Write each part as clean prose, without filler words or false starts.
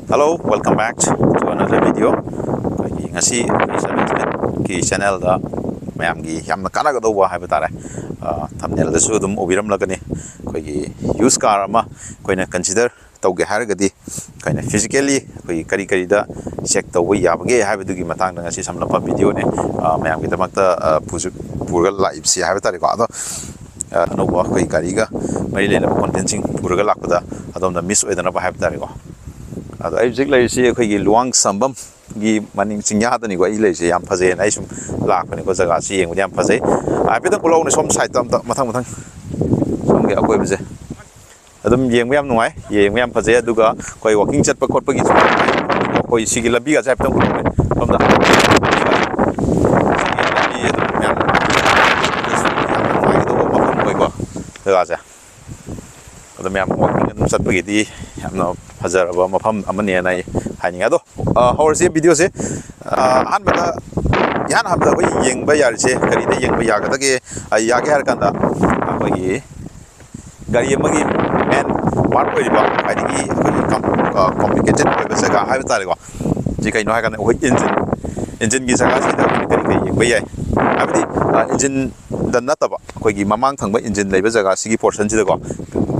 Hello, welcome back to another video. Ngasi ki channel da mayam gi yamna kana ga do wa haiba tare. Thumbnail da su dum obiram lagani. Koi use car ama koina consider tawge haragadi kaina physically koi kari da check tawwe yabage haiba dugi matang da ngasi samlapa video ne mayam gi damakta purga live si haiba tare ko ado no wa koi kari ga mai le na content sing purga lakda adom da miss oidana ba haiba tare ko ado ai jik lai si khoi gi luang sambam gi maning chingya da ni go ai lai si yam phaje na isum lak ni ko jaga si yeng yam phaje ai pe da pulau ni som side tam mathang som ge akoi bje adum yeng yam nuai yeng yam phaje aduga koi walking chat pa khot pa gi koi si gi labi ga jai tam pulau ni som da adum yam walking chat pa gi di yam no Hajar aba mafam amani nai hani ado hor se video se an bada yan habda bai yeng ba yar se kari da yeng ba ya ga ge ya ge har kanda koi gari amagi men part oi ba ai gi complicated oi ba se ga hai ta le ko ji kai no ha kan oi engine gi saga se da kari yeng ba yai abdi engine dan na ta ba koi gi mamang thang ba engine lei ba jaga sigi portion ji da ko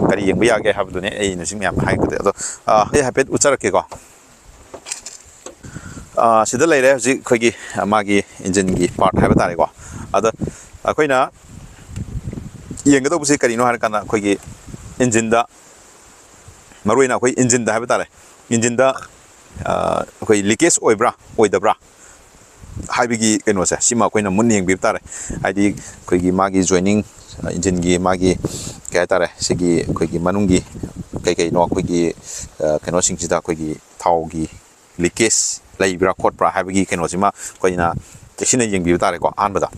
kari yeng ba ya ge habdu ne ai no sim yam hai ka ado ai hapet ucharak ke ko sida leire ji khogi magi engine gi part haiba tare ko ada akoina yenga do busi kari no har kana khogi engine da maruina khoi engine da haiba tare engine da khoi leakage oibra oidabra haibigi keno se sima koina mun yeng bi tare aidi khogi magi joining engine gi magi kaya tare sigi khogi manungi kai no khogi keno singchida khogi thau gi leakage laibra khotpra haibigi keno sima koina techina yeng bi tare ko an bada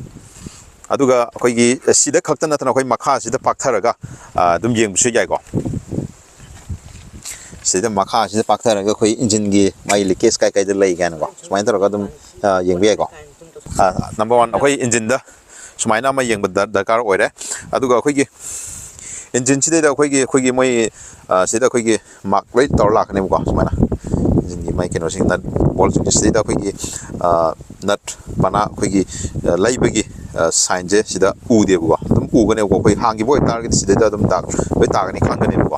aduga khogi sida khakta na tana khoi makha sida paktharaga dum yeng bu yai ko sida makha sida paktharaga khoi engine gi mai leakage kai da lai gan ko sumain taraga dum yeng bi ko number 1 khoi engine da sumaina ma yeng bada dakar oire aduga khoi gi engine sida khoi gi moi sida khoi gi mak loi tor lak ne ko sumaina engine gi mai keno sing nut ball sida khoi gi nut bana khoi gi laibagi sign je sida u de ko dum u ga ne ko khoi hang gi boy target sida da dum tak loi tak ni khang ga ne ko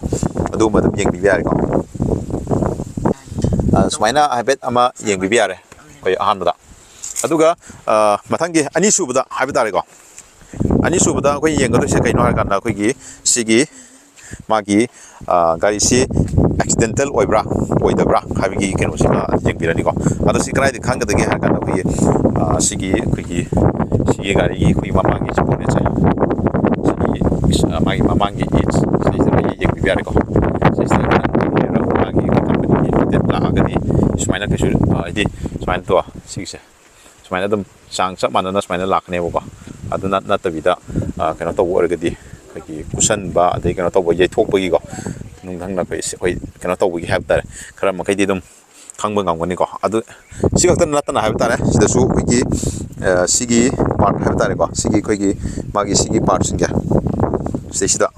adu ma dum yeng bi ya ko sumaina habet ama yeng bi ya re khoi ahan da aduga mathangi ani subada habitare ko ani subada khoi yeng ga se kai no har kan da khoi gi sigi magi gari si accidental oibra oidabra habigi keno sima yeng bi rani ko ado si krai de khang ga de har kan da khoi sigi khoi gi sigi gari gi khoi mamangi support ne chai sigi magi mamangi is sai da yeng bi ya ko sai da magi company ni la ga di sumaina ke su di sumaina to sigi se sumaina dum sang chap manana sumaina lakne bo ba aduna na tabida keno to wo ga di khoi kusan ba adai keno to bo ye thok bagi ko nung thang na khoi keno to bagi have tare khara ma kai di dum khang ba ngam gani ko adu si ka na ta na have tare sida su khoi gi sigi part have tare ko sigi khoi gi magi sigi part singya sida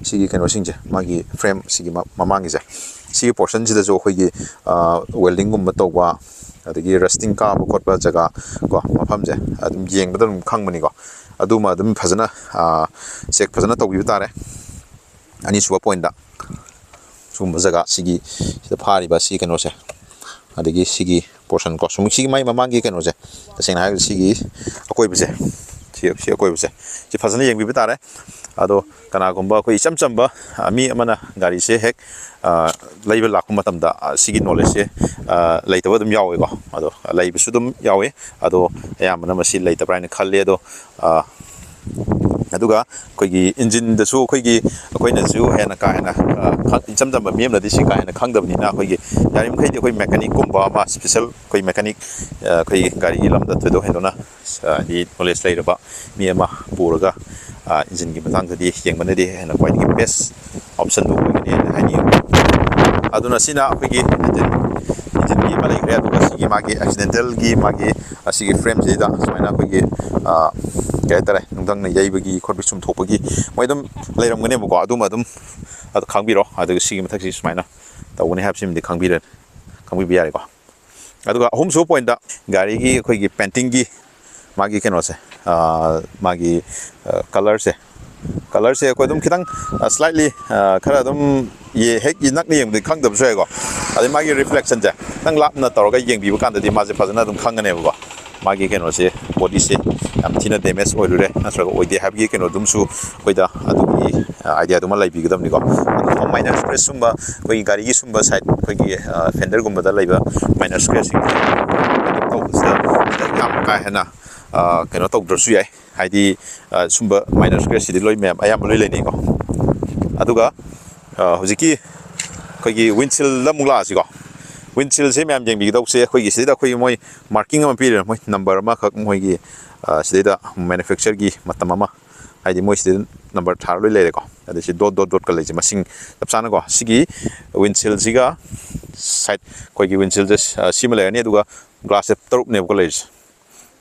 sigi keno singje magi frame sigi mamangi ja sigi portion sida jo khoi gi welding gum to wa adagi resting ka bu khot ba jaga ko mafam je adum yeng badum khangmani ko aduma adum phajana check phajana to bi tare ani suwa point da sum jaga sigi sida phari ba sigi keno se adagi sigi portion ko sum sigi mai mamangi keno je tasena ha sigi akoi bi je si akoi bi je si phajana yeng bi tare ado kana gomba ko icham chamba ami amana gari se hek laiba lakku matam da sigi knowledge se laitaba dum yawe ko ado laiba su dum yawe ado ayamana masi laitaba ina khalle ado aduga koigi engine da su koigi koina su hena ka hena icham chamba miem na di si ka hena khangdabni na koigi yarim khai di koi mechanic kumba ma special koi mechanic koi gari lam da thodo hendona di knowledge lairaba mi ama puraga engine gi matang di yeng bana di hena kwai di best option do ni hani aduna sina khigi engine gi malai gre adu sigi magi accidental gi magi sigi frame je da sumaina khigi kaya tare nungdang na yai bagi khot bi sum thok bagi moi dum leiram gane bo adum adu khangbiro adu sigi mathak si sumaina tawuni hab sim di khangbira ꯈꯪꯕꯤꯕ ꯌꯥꯔꯦꯀꯣ ꯑꯗꯨꯒ ꯑꯍꯨꯝꯁꯨꯕ ꯄꯣꯏꯟꯠꯇ ꯒꯥꯔꯤꯒꯤ ꯑꯩꯈꯣꯏꯒꯤ ꯄꯦꯟꯇꯤꯡꯒꯤ ꯃꯥꯒꯤ ꯀꯩꯅꯣꯁꯦ ꯃꯥꯒꯤ ꯀꯂꯔꯁꯦ ꯑꯩꯈꯣꯏ ꯑꯗꯨꯝ ꯈꯤꯇꯪ ꯁ꯭ꯂꯥꯏꯠꯂꯤ ꯈꯔ ꯑꯗꯨꯝ ꯍꯦꯛ ꯅꯛꯅ ꯌꯦꯡꯕꯗꯤ ꯈꯪꯗꯕꯁꯨ ꯌꯥꯏꯀꯣ ꯑꯗꯩ ꯃꯥꯒꯤ ꯔꯤꯐ꯭ꯂꯦꯛꯁꯟꯁꯦ ꯈꯤꯇꯪ ꯂꯥꯞꯅ ꯇꯧꯔꯒ ꯌꯦꯡꯕꯤꯕ ꯀꯥꯟꯗꯗꯤ ꯃꯥꯁꯦ ꯐꯖꯅ ꯑꯗꯨꯝ ꯈꯪꯒꯅꯦꯕꯀꯣ ꯃꯥꯒꯤ ꯀꯩꯅꯣꯁꯦ ꯕꯣꯗꯤꯁꯦ ꯌꯥꯝ ꯊꯤꯅ ꯗꯦꯃꯦꯖ ꯑꯣꯏꯔꯨꯔꯦ ꯅꯠꯇ꯭ꯔꯒ ꯑꯣꯏꯗꯦ ꯍꯥꯏꯕꯒꯤ ꯀꯩꯅꯣꯗꯨꯝꯁꯨ ꯑꯩꯈꯣꯏꯗ ꯑꯗꯨꯒꯤ ꯑꯥꯏꯗꯤꯌꯥꯗꯨꯃ ꯂꯩꯕꯤꯒꯗꯕꯅꯤꯀꯣ ꯑꯗꯨꯒ ꯃꯥꯏꯅꯔ ꯁ꯭ꯀ꯭ꯔꯦꯆ ꯁꯨꯝꯕ ꯑꯩꯈꯣꯏꯒꯤ ꯒꯥꯔꯤꯒꯤ ꯁꯨꯝꯕ ꯁꯥꯏꯠ ꯑꯩꯈꯣꯏꯒꯤ ꯐꯦꯟꯗꯔꯒꯨꯝꯕꯗ ꯂꯩꯕ ꯃꯥꯏꯅꯔ ꯁ꯭ꯀ꯭ꯔꯦꯆꯁꯤꯡ ꯇꯧꯕꯁꯤꯗ ꯌꯥꯝ ꯀꯥ ꯍꯦꯟꯅ ꯀꯩꯅꯣ ꯇꯧꯗ꯭ꯔꯁꯨ ꯌꯥꯏ ꯍꯥꯏꯗꯤ ꯁꯨꯝꯕ ꯃꯥꯏꯅꯔ ꯁ꯭ꯀ꯭ꯔꯦꯆꯁꯤꯗꯤ ꯂꯣꯏ ꯃꯌꯥꯝ ꯑꯌꯥꯝꯕ ꯂꯣꯏ ꯂꯩꯅꯩꯀꯣ ꯑꯗꯨꯒ ꯍꯧꯖꯤꯛꯀꯤ ꯑꯩꯈꯣꯏꯒꯤ ꯋꯤꯟꯁꯤꯜꯗ ꯑꯃꯨꯛ ꯂꯥꯛꯑꯁꯤꯀꯣ ꯋꯤꯟꯁꯤꯜꯁꯦ ꯃꯌꯥꯝ ꯌꯦꯡꯕꯤꯒꯗꯧꯁꯦ ꯑꯩꯈꯣꯏꯒꯤ ꯁꯤꯗꯩꯗ ꯑꯩꯈꯣꯏꯒꯤ ꯃꯣꯏ ꯃꯥꯔꯀꯤꯡ ꯑꯃ ꯄꯤꯔꯦ ꯃꯣꯏ ꯅꯝꯕꯔ ꯑꯃꯈꯛ ꯃꯣꯏꯒꯤ ꯁꯤꯗꯩꯗ ꯃꯦꯅꯨꯐꯦꯛꯆꯔꯒꯤ ꯃꯇꯝ ꯑꯃ ꯍꯥꯏꯗꯤ ꯃꯣꯏ ꯁꯤꯗ ꯅꯝꯕꯔ ꯊꯥꯔ ꯂꯣꯏ ꯂꯩꯔꯦꯀꯣ ꯑꯗꯩ ꯁꯤ ꯗꯣꯠꯀ ꯂꯩꯁꯦ ꯃꯁꯤꯡ ꯆꯞ ꯆꯥꯅꯀꯣ ꯁꯤꯒꯤ ꯋꯤꯟꯁꯤꯜꯁꯤꯒ ꯁꯥꯏꯠ ꯑꯩꯈꯣꯏꯒꯤ ꯋꯤꯟꯁꯤꯜꯁꯦ ꯁꯤꯃ ꯂꯩꯔꯅꯤ ꯑꯗꯨꯒ ꯒ꯭ꯂꯥꯁꯁꯦ 6ꯅꯦꯕꯀꯣ ꯂꯩꯔꯤꯁꯦ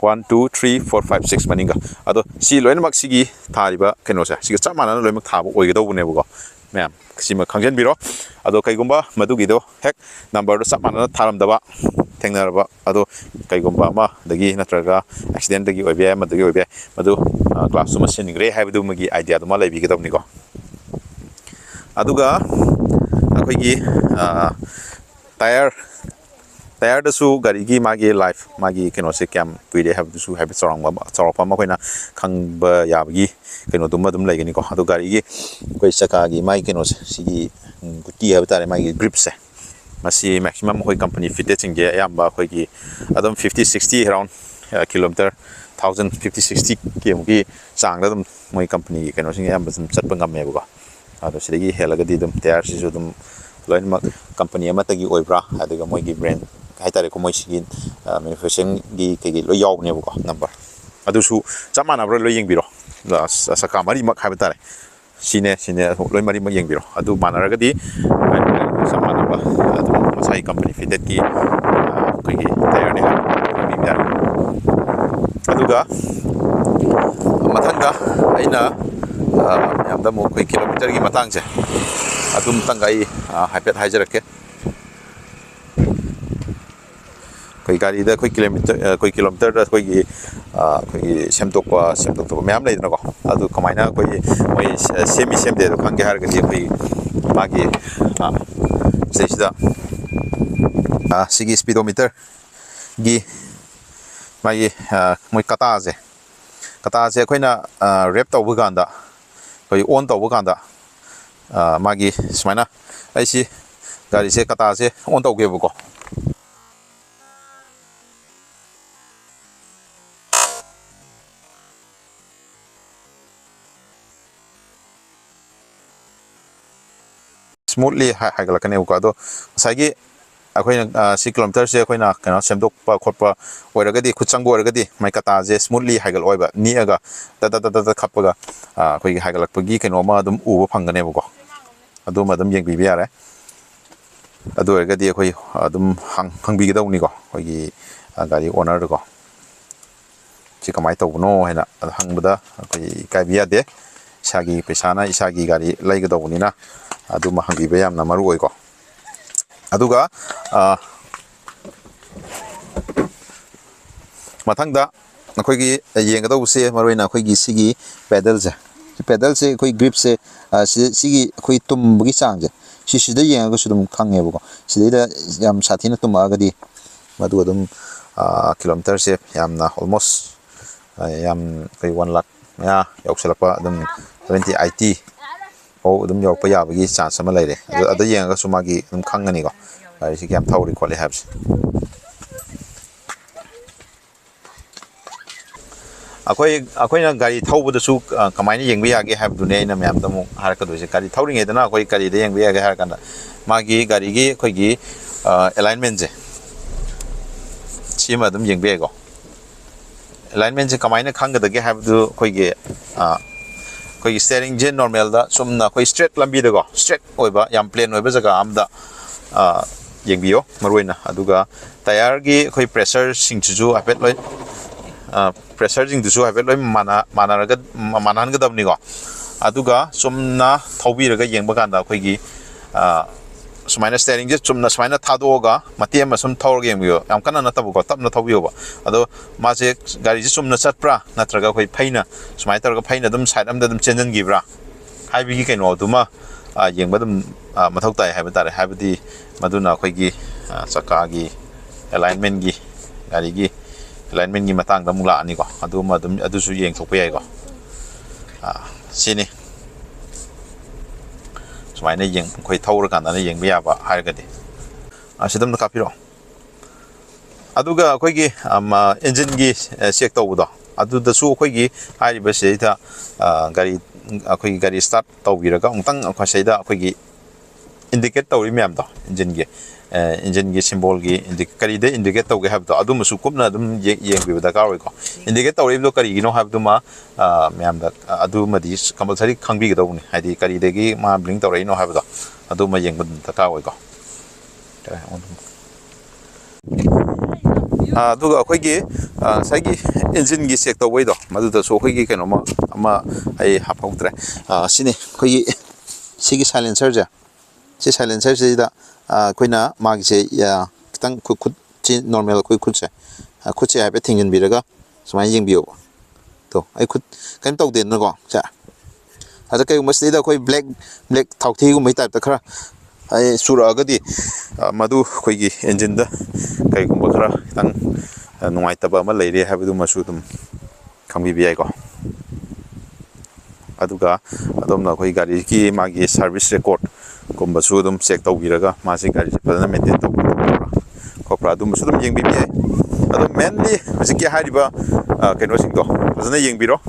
1 2 3 4 5 6 ꯃꯅꯤꯡꯒ ꯑꯗꯣ ꯁꯤ ꯂꯣꯏꯅꯃꯛ ꯁꯤꯒꯤ ꯊꯥꯔꯤꯕ ꯀꯩꯅꯣꯁꯦ ꯁꯤꯒ ꯆꯞ ꯃꯥꯟꯅꯅ ꯂꯣꯏꯅꯃꯛ ꯊꯥꯕ ꯑꯣꯏꯒꯗꯧꯕꯅꯦꯕꯀꯣ ꯃꯌꯥꯝ ꯁꯤꯃ ꯈꯪꯖꯤꯟꯕꯤꯔꯣ ꯑꯗꯣ ꯀꯩꯒꯨꯝꯕ ꯃꯗꯨꯒꯤꯗꯣ ꯍꯦꯛ ꯅꯝꯕꯔꯗꯣ ꯆꯞ ꯃꯥꯟꯅꯅ ꯊꯥꯔꯝꯗꯕ ꯊꯦꯡꯅꯔꯕ ꯑꯗꯣ ꯀꯩꯒꯨꯝꯕ ꯑꯃꯗꯒꯤ ꯅꯠꯇ꯭ꯔꯒ ꯑꯦꯛꯁꯤꯗꯦꯟꯇꯒꯤ ꯑꯣꯏꯕ ꯌꯥꯏ ꯑꯃꯗꯒꯤ ꯑꯣꯏꯕ ꯌꯥꯏ ꯃꯗꯨ ꯒ꯭ꯂꯥꯁꯇꯨꯃ ꯁꯤꯟꯈ꯭ꯔꯦ ꯍꯥꯏꯕꯗꯨꯃꯒꯤ ꯑꯥꯏꯗꯤꯌꯥꯗꯨꯃ ꯂꯩꯕꯤꯒꯗꯕꯅꯤꯀꯣ ꯑꯗꯨꯒ ꯑꯩꯈꯣꯏꯒꯤ ꯇꯥꯌꯔꯗꯁꯨ ꯒꯥꯔꯤꯒꯤ ꯃꯥꯒꯤ ꯂꯥꯏꯐ ꯃꯥꯒꯤ ꯀꯩꯅꯣꯁꯦ ꯀꯌꯥꯝ ꯀꯨꯏꯔꯦ ꯍꯥꯏꯕꯗꯨꯁꯨ ꯍꯥꯏꯐꯦꯠ ꯆꯥꯎꯔꯥꯛꯄ ꯑꯃ ꯑꯩꯈꯣꯏꯅ ꯈꯪꯕ ꯌꯥꯕꯒꯤ ꯀꯩꯅꯣꯗꯨꯃ ꯑꯗꯨꯝ ꯂꯩꯒꯅꯤꯀꯣ ꯑꯗꯣ ꯒꯥꯔꯤꯒꯤ ꯑꯩꯈꯣꯏ ꯆꯀꯥꯒꯤ ꯃꯥꯒꯤ ꯀꯩꯅꯣꯁꯦ ꯁꯤꯒꯤ ꯒꯨꯇꯤ ꯍꯥꯏꯕ ꯇꯥꯔꯦ ꯃꯥꯒꯤ ꯒ꯭ꯔꯤꯞꯁꯦ ꯃꯁꯤ ꯃꯦꯛꯁꯤꯃꯝ ꯑꯩꯈꯣꯏ ꯀꯝꯄꯅꯤ ꯐꯤꯇꯦꯠꯁꯤꯡꯁꯦ ꯑꯌꯥꯝꯕ ꯑꯩꯈꯣꯏꯒꯤ ꯑꯗꯨꯝ 50-60 ꯑꯦꯔꯥꯎꯟ ꯀꯤꯂꯣꯃꯤꯇꯔ 1050-60 ꯀꯤꯃꯨꯛꯀꯤ ꯆꯥꯡꯗ ꯑꯗꯨꯝ ꯃꯣꯏ ꯀꯝꯄꯅꯤꯒꯤ ꯀꯩꯅꯣꯁꯤꯡ ꯑꯌꯥꯝꯕ ꯑꯗꯨꯝ ꯆꯠꯄ ꯉꯝꯃꯦꯕꯀꯣ ꯑꯗꯣ ꯁꯤꯗꯒꯤ ꯍꯦꯜꯂꯒꯗꯤ ꯑꯗꯨꯝ ꯇꯥꯌꯔꯁꯤꯁꯨ ꯑꯗꯨꯝ ꯂꯣꯏꯅꯃꯛ ꯀꯝꯄꯅꯤ ꯑꯃꯠꯇꯒꯤ ꯑꯣꯏꯕ꯭ꯔꯥ ꯑꯗꯨꯒ ꯃꯣꯏꯒꯤ ꯕ꯭ꯔꯦꯟ ꯍꯥꯏꯇꯥꯔꯦꯀꯣ ꯃꯣꯏ ꯁꯤꯒꯤ ꯃꯦꯅꯨꯐꯦꯛꯆरिꯡꯒꯤ ꯀꯩꯀꯩ ꯂꯣꯏ ꯌꯥꯎꯕꯅꯦꯕꯀꯣ ꯅꯝꯕꯔ ꯑꯗꯨꯁꯨ ꯆꯞ ꯃꯥꯟꯅꯕ꯭ꯔꯥ ꯂꯣꯏ ꯌꯦꯡꯕꯤꯔꯣ ꯆꯀꯥ ꯃꯔꯤꯃꯛ ꯍꯥꯏꯕ ꯇꯥꯔꯦ ꯁꯤꯅꯦ ꯂꯣꯏ ꯃꯔꯤꯃꯛ ꯌꯦꯡꯕꯤꯔꯣ ꯑꯗꯨ ꯃꯥꯟꯅꯔꯒꯗꯤ ꯆꯞ ꯃꯥꯟꯅꯕ ꯑꯗꯨꯝ ꯉꯁꯥꯏ ꯀꯝꯄꯅꯤ ꯐꯤꯇꯦꯠꯀꯤ ꯑꯩꯈꯣꯏꯒꯤ ꯇꯥꯌꯔꯅꯤ ꯍꯥꯏꯕ ꯌꯥꯔꯦ ꯑꯗꯨꯒ ꯃꯊꯪꯗ ꯑꯩꯅ ꯃꯌꯥꯝꯗ ꯑꯃꯨꯛ ꯑꯩꯈꯣꯏ ꯀꯤꯂꯣꯃꯤꯇꯔꯒꯤ ꯃꯇꯥꯡꯁꯦ ꯑꯗꯨꯝꯇꯪꯒ ꯑꯩ ꯍꯥꯏꯐꯦꯠ ꯍꯥꯏꯖꯔꯛꯀꯦ ꯑꯩꯈꯣꯏ ꯒꯥꯔꯤꯗ ꯑꯩꯈꯣꯏ ꯀꯤꯂꯣꯃꯤꯇꯔꯗ ꯑꯩꯈꯣꯏꯒꯤ ꯁꯦꯝꯗꯣꯛꯇꯕ ꯃꯌꯥꯝ ꯂꯩꯗꯅꯀꯣ ꯑꯗꯨ ꯀꯃꯥꯏꯅ ꯑꯩꯈꯣꯏꯒꯤ ꯃꯣꯏ ꯁꯦꯝꯗꯦ ꯑꯗꯣ ꯈꯪꯒꯦ ꯍꯥꯏꯔꯒꯗꯤ ꯑꯩꯈꯣꯏ ꯃꯥꯒꯤ ꯁꯤꯗꯩꯁꯤꯗ ꯁꯤꯒꯤ ꯁ꯭ꯄꯤꯗꯣꯃꯤꯇꯔꯒꯤ ꯃꯥꯒꯤ ꯃꯣꯏ ꯀꯇꯥꯁꯦ ꯑꯩꯈꯣꯏꯅ ꯔꯦꯞ ꯇꯧꯕ ꯀꯥꯟꯗ ꯑꯩꯈꯣꯏ ꯑꯣꯟ ꯇꯧꯕ ꯀꯥꯟꯗ ꯃꯥꯒꯤ ꯁꯨꯃꯥꯏꯅ ꯑꯩꯁꯤ ꯒꯥꯔꯤꯁꯦ ꯀꯇꯥꯁꯦ ꯑꯣꯟ ꯇꯧꯒꯦꯕꯀꯣ ꯁ꯭ꯃꯨꯠꯂꯤ ꯍꯥꯏꯒꯠꯂꯛꯀꯅꯦꯕꯀꯣ ꯑꯗꯣ ꯉꯁꯥꯏꯒꯤ ꯑꯩꯈꯣꯏꯅ ꯁꯤ ꯀꯤꯂꯣꯃꯤꯇꯔꯁꯦ ꯑꯩꯈꯣꯏꯅ ꯀꯩꯅꯣ ꯁꯦꯝꯗꯣꯛꯄ ꯈꯣꯠꯄ ꯑꯣꯏꯔꯒꯗꯤ ꯈꯨꯠ ꯆꯪꯕ ꯑꯣꯏꯔꯒꯗꯤ ꯃꯥꯏ ꯀꯇꯥꯁꯦ ꯁ꯭ꯃꯨꯠꯂꯤ ꯍꯥꯏꯒꯠꯂꯛꯑꯣꯏꯕ ꯅꯤꯛꯑꯒ ꯇꯠ ꯈꯞꯄꯒ ꯑꯩꯈꯣꯏꯒꯤ ꯍꯥꯏꯒꯠꯂꯛꯄꯒꯤ ꯀꯩꯅꯣ ꯑꯃ ꯑꯗꯨꯝ ꯎꯕ ꯐꯪꯒꯅꯦꯕꯀꯣ ꯑꯗꯨꯃ ꯑꯗꯨꯝ ꯌꯦꯡꯕꯤꯕ ꯌꯥꯔꯦ ꯑꯗꯨ ꯑꯣꯏꯔꯒꯗꯤ ꯑꯩꯈꯣꯏ ꯑꯗꯨꯝ ꯍꯪꯕꯤꯒꯗꯧꯅꯤꯀꯣ ꯑꯩꯈꯣꯏꯒꯤ ꯒꯥꯔꯤ ꯑꯣꯅꯔꯗꯀꯣ ꯁꯤ ꯀꯃꯥꯏꯅ ꯇꯧꯕꯅꯣ ꯍꯥꯏꯅ ꯍꯪꯕꯗ ꯑꯩꯈꯣꯏ ꯏꯀꯥꯏꯕ ꯌꯥꯗꯦ ꯏꯁꯥꯒꯤ ꯄꯩꯁꯥꯅ ꯏꯁꯥꯒꯤ ꯒꯥꯔꯤ ꯂꯩꯒꯗꯧꯕꯅꯤꯅ ꯑꯗꯨꯃ ꯍꯪꯕꯤꯕ ꯌꯥꯝꯅ ꯃꯔꯨ ꯑꯣꯏꯀꯣ ꯑꯗꯨꯒ ꯃꯊꯪꯗ ꯑꯩꯈꯣꯏꯒꯤ ꯌꯦꯡꯒꯗꯧꯕꯁꯦ ꯃꯔꯨꯑꯣꯏꯅ ꯑꯩꯈꯣꯏꯒꯤ ꯁꯤꯒꯤ ꯄꯦꯗꯜꯁꯦ ꯑꯩꯈꯣꯏ ꯒ꯭ꯔꯤꯞꯁꯦ ꯁꯤꯒꯤ ꯑꯩꯈꯣꯏ ꯇꯨꯝꯕꯒꯤ ꯆꯥꯡꯁꯦ ꯁꯤꯗ ꯌꯦꯡꯉꯒꯁꯨ ꯑꯗꯨꯝ ꯈꯪꯉꯦꯕꯀꯣ ꯁꯤꯗꯩꯗ ꯌꯥꯝ ꯁꯥꯊꯤꯅ ꯇꯨꯝꯃꯛꯑꯒꯗꯤ ꯃꯗꯨ ꯑꯗꯨꯝ ꯀꯤꯂꯣꯃꯤꯇꯔꯁꯦ ꯌꯥꯝꯅ ꯑꯣꯜꯃꯣꯁ ꯌꯥꯝ ꯑꯩꯈꯣই 1 ꯂꯥꯈ ꯃꯌꯥ ꯌꯧꯁꯜꯂꯛꯄ ꯑꯗꯨꯝ 70-80 ꯐꯥꯎ ꯑꯗꯨꯝ ꯌꯧꯔꯛꯄ ꯌꯥꯕꯒꯤ ꯆꯥꯟꯁ ꯑꯃ ꯂꯩꯔꯦ ꯑꯗ ꯌꯦꯡꯉꯒꯁꯨ ꯃꯥꯒꯤ ꯑꯗꯨꯝ ꯈꯪꯒꯅꯤꯀꯣ ꯒꯥꯔꯤꯁꯤ ꯀꯌꯥꯝ ꯊꯧꯔꯤ ꯈꯣꯠꯂꯤ ꯍꯥꯏꯕꯁꯦ ꯑꯩꯈꯣꯏꯅ ꯒꯥꯔꯤ ꯊꯧꯕꯗꯁꯨ ꯀꯃꯥꯏꯅ ꯌꯦꯡꯕ ꯌꯥꯒꯦ ꯍꯥꯏꯕꯗꯨꯅꯦ ꯑꯩꯅ ꯃꯌꯥꯝꯗ ꯑꯃꯨꯛ ꯍꯥꯏꯔꯛꯀꯗꯣꯏꯁꯦ ꯒꯥꯔꯤ ꯊꯧꯔꯤꯉꯩꯗꯅ ꯑꯩꯈꯣꯏ ꯀꯔꯤꯗ ꯌꯦꯡꯕ ꯌꯥꯒꯦ ꯍꯥꯏꯔ ꯀꯥꯟꯗ ꯃꯥꯒꯤ ꯒꯥꯔꯤꯒꯤ ꯑꯩꯈꯣꯏꯒꯤ ꯑꯦꯂꯥꯏꯟꯃꯦꯟꯁꯦ ꯁꯤꯃ ꯑꯗꯨꯝ ꯌꯦꯡꯕ ꯌꯥꯏꯀꯣ ꯑꯦꯂꯥꯏꯟꯃꯦꯟꯁꯦ ꯀꯃꯥꯏꯅ ꯈꯪꯒꯗꯒꯦ ꯍꯥꯏꯕꯗꯨ ꯑꯩꯈꯣꯏꯒꯤ ꯁ꯭ꯇꯦꯔꯤꯡꯁꯦ ꯅꯣꯔꯃꯦꯜꯗ ꯆꯨꯝꯅ ꯑꯩꯈꯣꯏ ꯁ꯭ꯇ꯭ꯔꯦꯠ ꯂꯝꯕꯤꯗꯀꯣ ꯁ꯭ꯇ꯭ꯔꯦꯠ ꯑꯣꯏꯕ ꯌꯥꯝ ꯄ꯭ꯂꯦꯟ ꯑꯣꯏꯕ ꯖꯒꯥ ꯑꯝꯗ ꯌꯦꯡꯕꯤꯌꯣ ꯃꯔꯨꯑꯣꯏꯅ ꯑꯗꯨꯒ ꯇꯥꯌꯔꯒꯤ ꯑꯩꯈꯣꯏ ꯄ꯭ꯔꯦꯁꯔꯁꯤꯡꯁꯤꯁꯨ ꯍꯥꯏꯐꯦꯠ ꯂꯣꯏ ꯄ꯭ꯔꯦꯁꯔꯁꯤꯡꯗꯨꯁꯨ ꯍꯥꯏꯐꯦꯠ ꯂꯣꯏ ꯃꯥꯟꯅꯍꯟꯒꯗꯕꯅꯤꯀꯣ ꯑꯗꯨꯒ ꯆꯨꯝꯅ ꯊꯧꯕꯤꯔꯒ ꯌꯦꯡꯕ ꯀꯥꯟꯗ ꯑꯩꯈꯣꯏꯒꯤ sumaina steering je chumna sumaina thadoga matiem sum thor game yo yam kana na tabu ko tapna thobiyo ba ado ma je gari je chumna chatpra natraga khoi phaina sumai tar ga phaina dum side am da dum chenjan gibra haibi gi kaino duma yeng ba dum mathau tai haiba tare haibadi maduna khoi gi chaka gi alignment gi gari gi alignment gi matang da mula ani ko adu ma dum adu su yeng thok pe ko sini sumaina yeng khoi thawra kan na yeng biya ba hairgadi asidam na kapiro aduga khoi gi engine gi check tawudo adu da su khoi gi hairi ba seita gari khoi gari start tawbiraga ungtang khoi seida khoi gi indicate tawri myam do engine gi symbol gi indicate de indicate tawge habdo adu musu kupna dum yeng bi da kar ko indicate tawri do kari gi no habdo ma myam da adu madi compulsory khangbi ga dawni haidi kari de gi ma blink tawri no habdo adu ma yeng da ka ko aduga khoi gi sai gi engine gi check tawai do madu da so khoi gi keno ma ai hapautre sini khoi gi sigi silencer ja si silencer ji da koina magi se ya kitang khut chi normal khoi khut se hape thingin biraga sumai yeng biyo to ai khut kaim taw den na ko cha ada kai masli da khoi black thau thi gu mai type ta khara ai sura ga di madu khoi gi engine da kai gu ba khara kitang nungai ta ba ma leire habu du masu dum khangbi bi ai ko aduga adom na khoi gari ki magi service record kumba su dum check tawbiraga masi gari padana maintain tawbira khopra dum su dum yengbi bi adum mainly hojiki hariba keno singdo padana yengbiro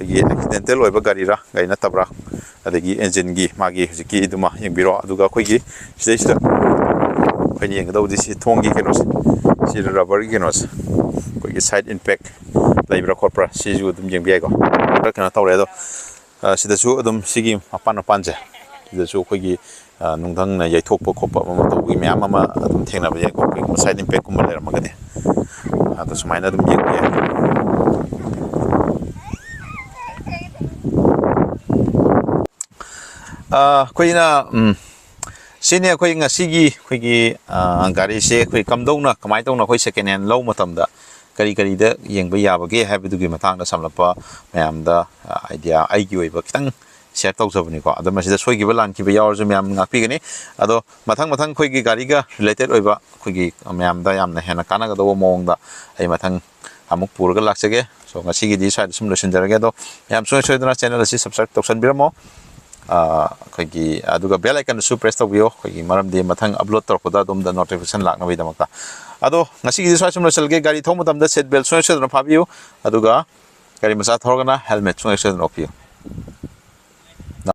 gi accidental oiba gari ra gai na tabra adagi engine gi magi hojiki duma yengbiro aduga khoi gi stage da khoi yeng daw di si thongi keno si rubber gi keno khoi gi side impact laibra khopra si ju dum yengbi ai ko ra kana tawre do sida su dum sigi apan je sida su khoi gi nungthang na yaithokpa khopa ma to gi myam ma dum thengna ba ko gi side impact kum le ma ga de adu sumaina dum yeng ye khoi na sini khoi nga sigi khoi gi gari se khoi kamdona kamai tawna khoi second hand low matam da kari da yeng ba ya ba ge ha bi du gi matang da samlapa myam da idea ai gi oi ba kitang share taw sabni ko adama sida soi gi ba lan ki ba yaw ju myam ngakpi gani ado mathang khoi gi gari ga related oi ba khoi gi myam da yam na hena kana ga do mong da ai mathang amuk pur ga lak sege so ngasi gi di side sum losin jarage do yam soi dana channel asi subscribe toksan biramo khoi gi aduga bell icon su press taw bio khoi gi maram de mathang upload tor ko da dum da notification lak na bai damakta ado ngasi gi soi sum losel ge gari thom dam da seat belt soi dana phabiu aduga gari masa thorgana helmet soi dana opio